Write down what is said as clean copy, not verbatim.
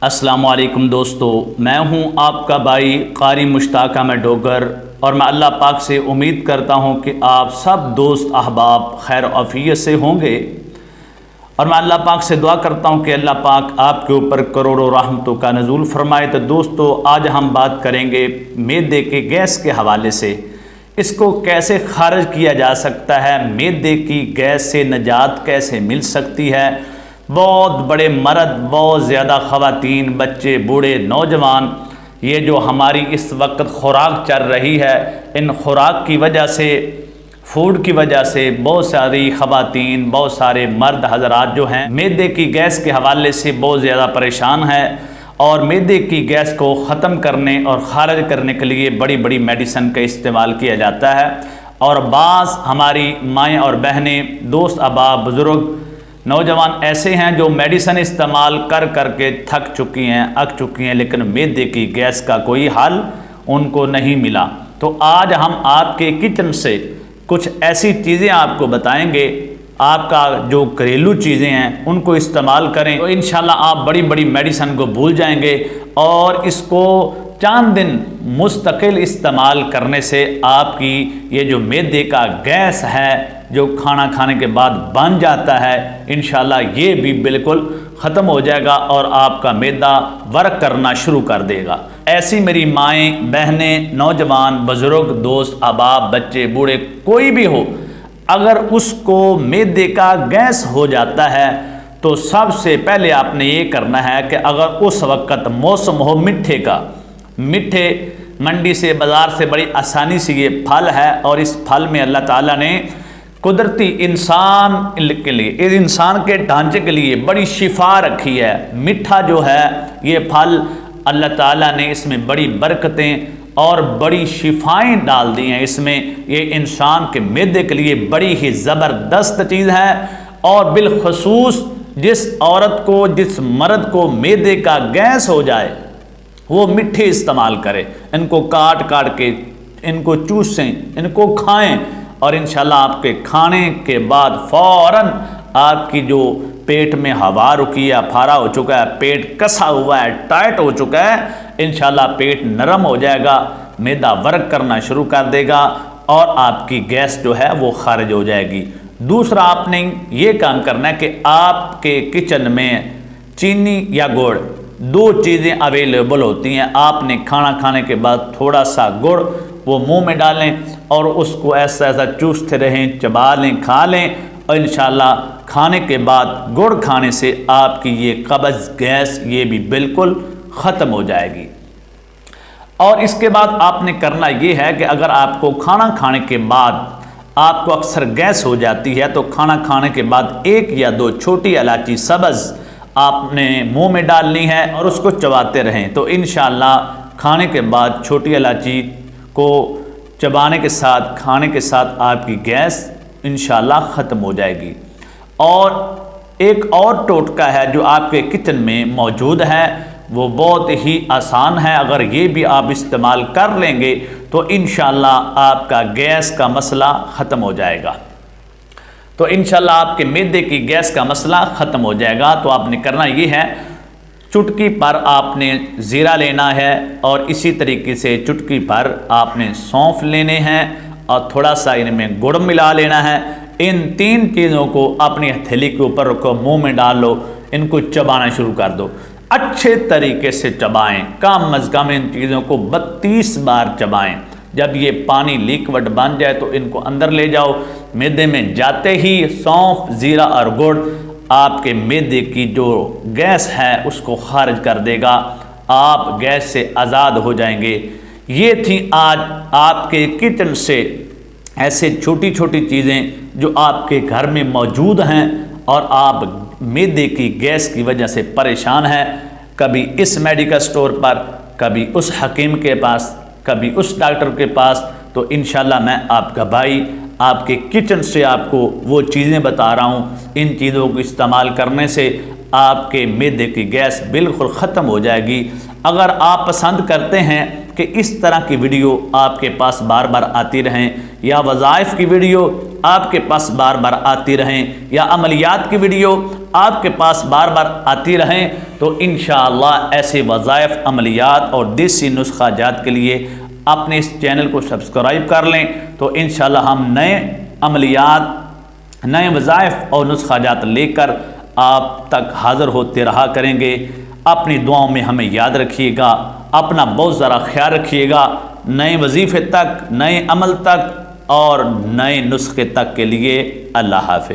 السلام علیکم دوستو، میں ہوں آپ کا بھائی قاری مشتاق احمد ڈوگر، اور میں اللہ پاک سے امید کرتا ہوں کہ آپ سب دوست احباب خیر و عافیت سے ہوں گے، اور میں اللہ پاک سے دعا کرتا ہوں کہ اللہ پاک آپ کے اوپر کروڑوں رحمتوں کا نزول فرمائے۔ تو دوستو، آج ہم بات کریں گے معدے کے گیس کے حوالے سے، اس کو کیسے خارج کیا جا سکتا ہے، معدے کی گیس سے نجات کیسے مل سکتی ہے۔ بہت بڑے مرد، بہت زیادہ خواتین، بچے، بوڑھے، نوجوان، یہ جو ہماری اس وقت خوراک چل رہی ہے، ان خوراک کی وجہ سے، فوڈ کی وجہ سے بہت ساری خواتین، بہت سارے مرد حضرات جو ہیں معدے کی گیس کے حوالے سے بہت زیادہ پریشان ہیں، اور معدے کی گیس کو ختم کرنے اور خارج کرنے کے لیے بڑی بڑی میڈیسن کا استعمال کیا جاتا ہے۔ اور بعض ہماری مائیں اور بہنیں، دوست احباب، بزرگ، نوجوان ایسے ہیں جو میڈیسن استعمال کر کر کے تھک چکی ہیں، اک چکی ہیں، لیکن معدے کی گیس کا کوئی حل ان کو نہیں ملا۔ تو آج ہم آپ کے کچن سے کچھ ایسی چیزیں آپ کو بتائیں گے، آپ کا جو گھریلو چیزیں ہیں ان کو استعمال کریں تو انشاءاللہ آپ بڑی بڑی میڈیسن کو بھول جائیں گے، اور اس کو چند دن مستقل استعمال کرنے سے آپ کی یہ جو معدے کا گیس ہے، جو کھانا کھانے کے بعد بن جاتا ہے، انشاءاللہ یہ بھی بالکل ختم ہو جائے گا اور آپ کا معدہ ورک کرنا شروع کر دے گا۔ ایسی میری مائیں، بہنیں، نوجوان، بزرگ، دوست احباب، بچے، بوڑھے، کوئی بھی ہو، اگر اس کو معدے کا گیس ہو جاتا ہے تو سب سے پہلے آپ نے یہ کرنا ہے کہ اگر اس وقت موسم ہو میٹھے کا، میٹھے منڈی سے، بازار سے بڑی آسانی سے یہ پھل ہے، اور اس پھل میں اللہ تعالیٰ نے قدرتی انسان کے لیے، اس انسان کے ڈھانچے کے لیے بڑی شفا رکھی ہے۔ میٹھا جو ہے یہ پھل، اللہ تعالیٰ نے اس میں بڑی برکتیں اور بڑی شفائیں ڈال دی ہیں اس میں، یہ انسان کے معدے کے لیے بڑی ہی زبردست چیز ہے۔ اور بالخصوص جس عورت کو، جس مرد کو معدے کا گیس ہو جائے، وہ میٹھے استعمال کرے، ان کو کاٹ کاٹ کے ان کو چوسیں، ان کو کھائیں، اور انشاءاللہ آپ کے کھانے کے بعد فوراً آپ کی جو پیٹ میں ہوا رکی ہے، پھارا ہو چکا ہے، پیٹ کسا ہوا ہے، ٹائٹ ہو چکا ہے، انشاءاللہ پیٹ نرم ہو جائے گا، معدہ ورک کرنا شروع کر دے گا، اور آپ کی گیس جو ہے وہ خارج ہو جائے گی۔ دوسرا، آپ نے یہ کام کرنا ہے کہ آپ کے کچن میں چینی یا گڑ، دو چیزیں اویلیبل ہوتی ہیں۔ آپ نے کھانا کھانے کے بعد تھوڑا سا گڑ وہ منہ میں ڈالیں، اور اس کو ایسا ایسا چوستے رہیں، چبا لیں، کھا لیں، اور انشاءاللہ کھانے کے بعد گڑ کھانے سے آپ کی یہ قبض، گیس، یہ بھی بالکل ختم ہو جائے گی۔ اور اس کے بعد آپ نے کرنا یہ ہے کہ اگر آپ کو کھانا کھانے کے بعد آپ کو اکثر گیس ہو جاتی ہے، تو کھانا کھانے کے بعد 1 یا 2 چھوٹی الائچی سبز آپ نے منہ میں ڈالنی ہے، اور اس کو چباتے رہیں، تو انشاءاللہ کھانے کے بعد چھوٹی الائچی کو چبانے کے ساتھ، کھانے کے ساتھ آپ کی گیس انشاءاللہ ختم ہو جائے گی۔ اور ایک اور ٹوٹکا ہے جو آپ کے کچن میں موجود ہے، وہ بہت ہی آسان ہے، اگر یہ بھی آپ استعمال کر لیں گے تو انشاءاللہ آپ کا گیس کا مسئلہ ختم ہو جائے گا۔ تو انشاءاللہ آپ کے معدے کی گیس کا مسئلہ ختم ہو جائے گا۔ تو آپ نے کرنا یہ ہے، چٹکی پر آپ نے زیرہ لینا ہے، اور اسی طریقے سے چٹکی پر آپ نے سونف لینے ہیں، اور تھوڑا سا ان میں گڑ ملا لینا ہے۔ ان 3 چیزوں کو اپنی ہتھیلی کے اوپر رکھو، منہ میں ڈال لو، ان کو چبانا شروع کر دو، اچھے طریقے سے چبائیں، کم از کم ان چیزوں کو 32 بار چبائیں۔ جب یہ پانی لیکوڈ بن جائے تو ان کو اندر لے جاؤ، معدے میں جاتے ہی سونف، زیرہ اور گڑ آپ کے معدے کی جو گیس ہے اس کو خارج کر دے گا، آپ گیس سے آزاد ہو جائیں گے۔ یہ تھی آج آپ کے کچن سے ایسے چھوٹی چھوٹی چیزیں جو آپ کے گھر میں موجود ہیں، اور آپ معدے کی گیس کی وجہ سے پریشان ہیں، کبھی اس میڈیکل سٹور پر، کبھی اس حکیم کے پاس، کبھی اس ڈاکٹر کے پاس، تو انشاءاللہ میں آپ کا بھائی آپ کے کچن سے آپ کو وہ چیزیں بتا رہا ہوں، ان چیزوں کو استعمال کرنے سے آپ کے معدے کی گیس بالکل ختم ہو جائے گی۔ اگر آپ پسند کرتے ہیں کہ اس طرح کی ویڈیو آپ کے پاس بار بار آتی رہیں، یا وظائف کی ویڈیو آپ کے پاس بار بار آتی رہیں، یا عملیات کی ویڈیو آپ کے پاس بار بار آتی رہیں، تو انشاءاللہ ایسے وظائف، عملیات اور دیسی نسخہ جات کے لیے اپنے اس چینل کو سبسکرائب کر لیں، تو انشاءاللہ ہم نئے عملیات، نئے وظائف اور نسخہ جات لے کر آپ تک حاضر ہوتے رہا کریں گے۔ اپنی دعاؤں میں ہمیں یاد رکھیے گا، اپنا بہت ذرا خیال رکھیے گا۔ نئے وظیفے تک، نئے عمل تک اور نئے نسخے تک کے لیے اللہ حافظ۔